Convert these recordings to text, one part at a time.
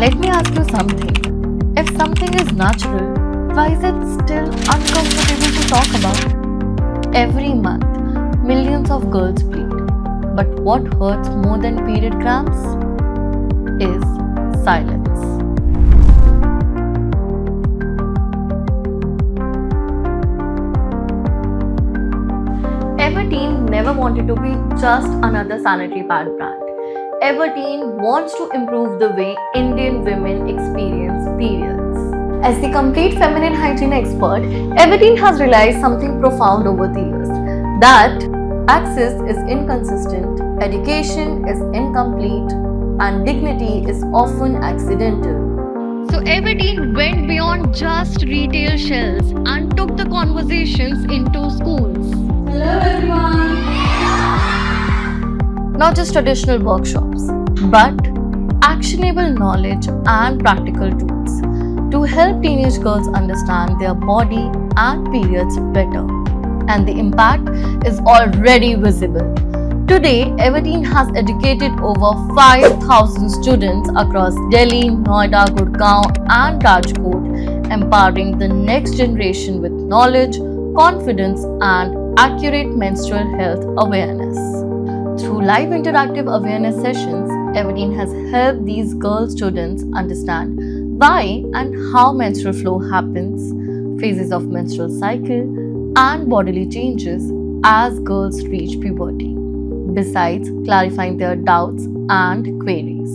Let me ask you something. If something is natural, why is it still uncomfortable to talk about? Every month, millions of girls bleed. But what hurts more than period cramps is silence. Everteen never wanted to be just another sanitary pad brand. Everteen wants to improve the way Indian women experience periods. As the complete feminine hygiene expert, Everteen has realized something profound over the years, that access is inconsistent, education is incomplete, and dignity is often accidental. So Everteen went beyond just retail shelves and took the conversations into schools. Hello everyone. Not just traditional workshops, but actionable knowledge and practical tools to help teenage girls understand their body and periods better. And the impact is already visible. Today, Everteen has educated over 5,000 students across Delhi, Noida, Gurgaon, and Rajkot, empowering the next generation with knowledge, confidence, and accurate menstrual health awareness. Through live interactive awareness sessions, Everteen has helped these girl students understand why and how menstrual flow happens, phases of menstrual cycle, and bodily changes as girls reach puberty, besides clarifying their doubts and queries.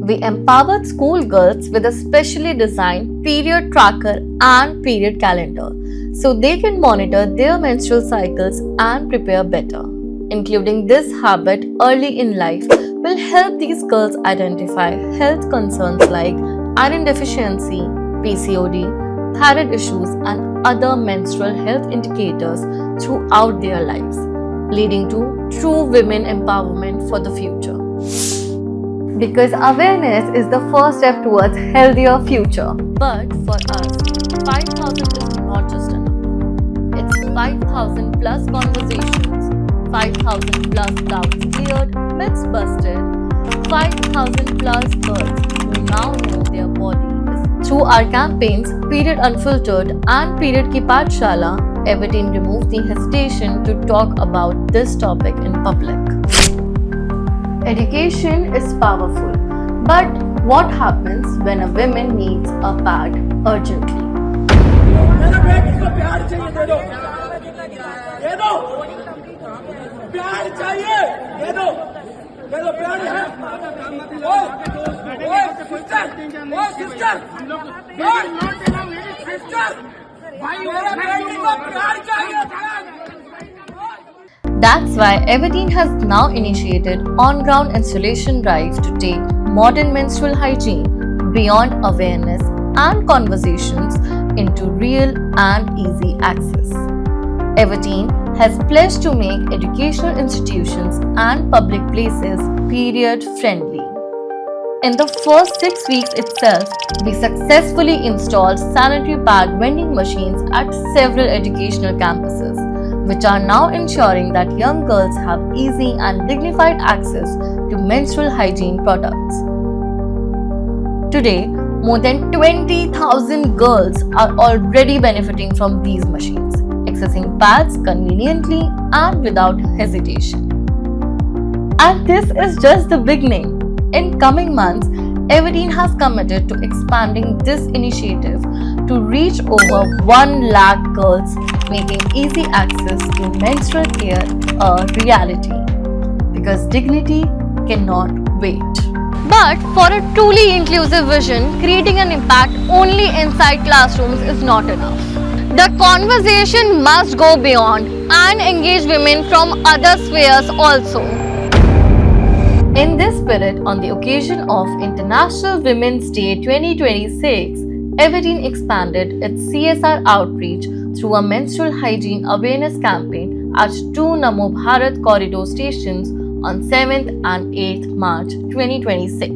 We empowered schoolgirls with a specially designed period tracker and period calendar so they can monitor their menstrual cycles and prepare better. Including this habit early in life will help these girls identify health concerns like iron deficiency, PCOD, thyroid issues, and other menstrual health indicators throughout their lives, leading to true women empowerment for the future. Because awareness is the first step towards healthier future. But for us, 5,000 is not just a number. It's 5,000 plus conversations, 5,000 plus doubts cleared, myths busted, 5,000 plus girls who now know their body is. Through our campaigns, Period Unfiltered and Period Ki Pathshala, Everteen removed the hesitation to talk about this topic in public. Education is powerful, but what happens when a woman needs a pad urgently? मेरा बेट इसको प्यार चाहिए दे दो प्यार चाहिए दे दो प्यार है सिस्टर भाई मेरा बेटी को प्यार चाहिए That's why Everteen has now initiated on-ground installation drives to take modern menstrual hygiene beyond awareness and conversations into real and easy access. Everteen has pledged to make educational institutions and public places period-friendly. In the first 6 weeks itself, we successfully installed sanitary pad vending machines at several educational campuses, which are now ensuring that young girls have easy and dignified access to menstrual hygiene products. Today, more than 20,000 girls are already benefiting from these machines, accessing pads conveniently and without hesitation. And this is just the beginning. In coming months, Everteen has committed to expanding this initiative to reach over 1 lakh girls, making easy access to menstrual care a reality. Because dignity cannot wait. But for a truly inclusive vision, creating an impact only inside classrooms is not enough. The conversation must go beyond and engage women from other spheres also. In this spirit, on the occasion of International Women's Day 2026, Everteen expanded its CSR outreach through a menstrual hygiene awareness campaign at 2 Namo Bharat corridor stations on 7th and 8th March 2026.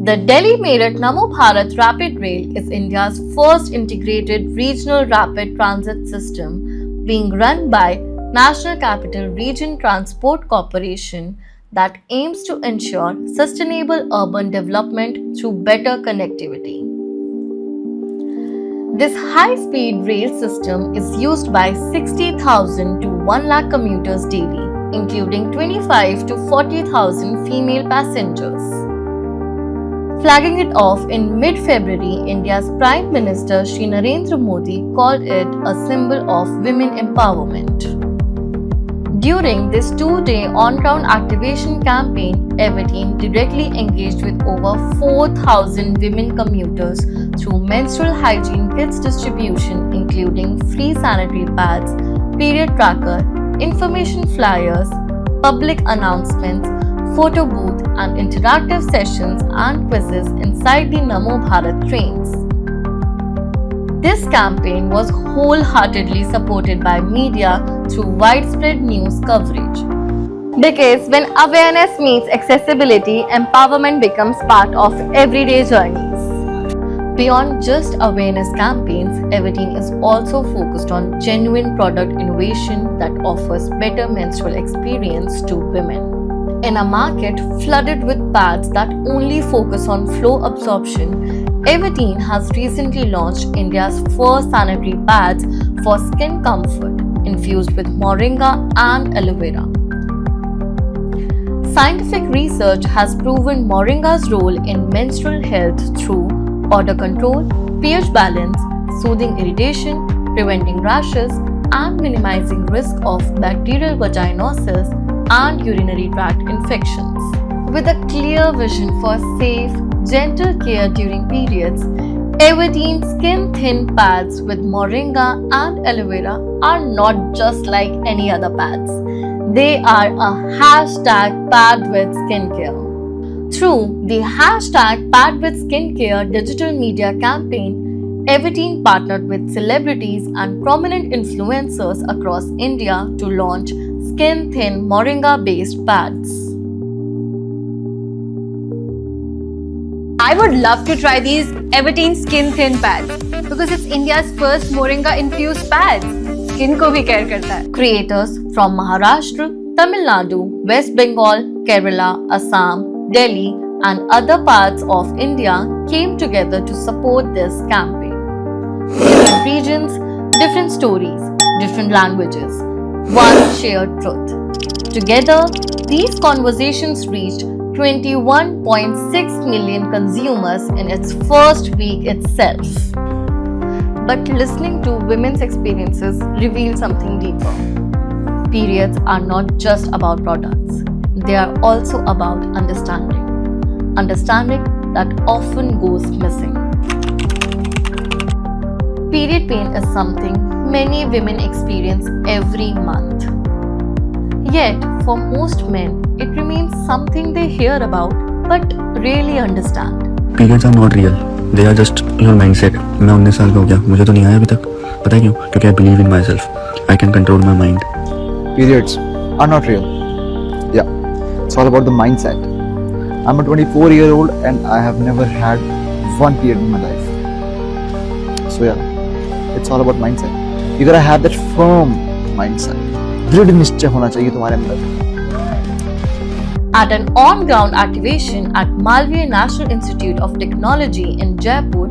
The Delhi Meerut Namo Bharat Rapid Rail is India's first integrated regional rapid transit system being run by National Capital Region Transport Corporation, that aims to ensure sustainable urban development through better connectivity. This high speed rail system is used by 60,000 to 1 lakh commuters daily, including 25 to 40,000 female passengers. Flagging it off in mid February, India's Prime Minister Shri Narendra Modi called it a symbol of women empowerment. During this 2-day on-ground activation campaign, Everteen directly engaged with over 4,000 women commuters through menstrual hygiene kits distribution, including free sanitary pads, period tracker, information flyers, public announcements, photo booth, and interactive sessions and quizzes inside the Namo Bharat trains. This campaign was wholeheartedly supported by media through widespread news coverage. Because when awareness meets accessibility, empowerment becomes part of everyday journeys. Beyond just awareness campaigns, Everteen is also focused on genuine product innovation that offers better menstrual experience to women. In a market flooded with pads that only focus on flow absorption, Everteen has recently launched India's first sanitary pads for skin comfort, infused with moringa and aloe vera. Scientific research has proven moringa's role in menstrual health through odor control, pH balance, soothing irritation, preventing rashes, and minimizing risk of bacterial vaginosis and urinary tract infections. With a clear vision for safe, gentle care during periods, Everteen skin thin pads with moringa and aloe vera are not just like any other pads. They are a hashtag pad with skincare. Through the hashtag Pad with Skincare digital media campaign, Everteen partnered with celebrities and prominent influencers across India to launch skin thin moringa based pads. I would love to try these Everteen Skin Thin Pads because it's India's first moringa infused pads. Skin को भी care करता है. Creators from Maharashtra, Tamil Nadu, West Bengal, Kerala, Assam, Delhi, and other parts of India came together to support this campaign. Different regions, different stories, different languages, one shared truth. Together, these conversations reached 21.6 million consumers in its first week itself. But listening to women's experiences reveals something deeper. Periods are not just about products, they are also about understanding. Understanding that often goes missing. Period pain is something many women experience every month. Yet, for most men, it remains something they hear about but rarely understand. Periods are not real. They are just your mindset. मैं 19 साल का हो गया, मुझे तो नहीं आया अभी तक. पता है क्यों? क्योंकि I believe in myself. I can control my mind. Periods are not real. Yeah, it's all about the mindset. I'm a 24-year-old and I have never had one period in my life. So yeah, it's all about mindset. You gotta have that firm mindset. दृढ़ निश्चय होना चाहिए तुम्हारे अंदर. At an on-ground activation at Malviya National Institute of Technology in Jaipur,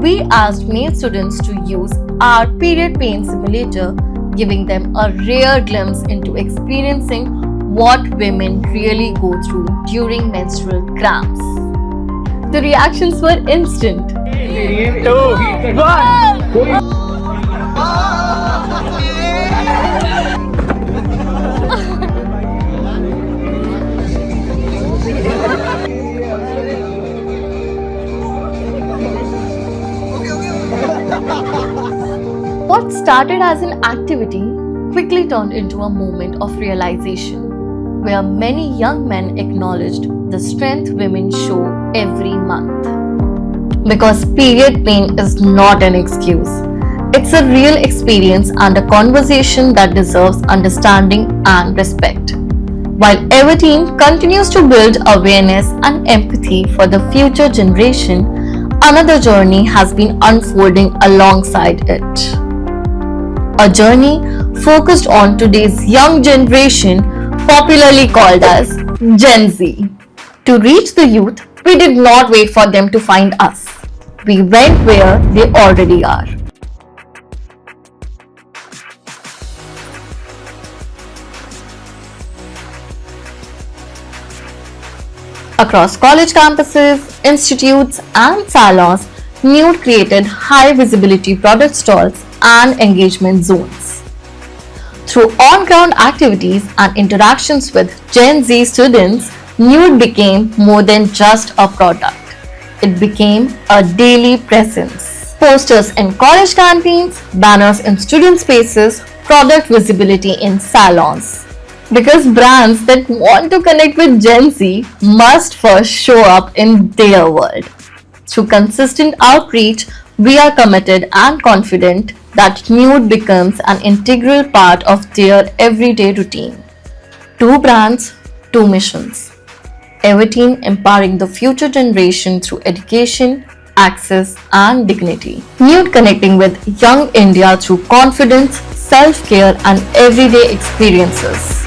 we asked male students to use our period pain simulator, giving them a rare glimpse into experiencing what women really go through during menstrual cramps. The reactions were instant. 3, 2, 1. What started as an activity quickly turned into a moment of realization, where many young men acknowledged the strength women show every month. Because period pain is not an excuse. It's a real experience and a conversation that deserves understanding and respect. While Everteen continues to build awareness and empathy for the future generation, another journey has been unfolding alongside it. A journey focused on today's young generation popularly called as Gen Z. To reach the youth, we did not wait for them to find us. We went where they already are. Across college campuses, institutes, and salons, Nude created high visibility product stalls and engagement zones. Through on ground activities and interactions with Gen Z students, Nude became more than just a product. It became a daily presence. Posters in college canteens, banners in student spaces, product visibility in salons. Because brands that want to connect with Gen Z must first show up in their world. Through consistent outreach, we are committed and confident that Nude becomes an integral part of their everyday routine. Two brands, two missions. Everteen empowering the future generation through education, access, and dignity. Nude connecting with young India through confidence, self-care, and everyday experiences.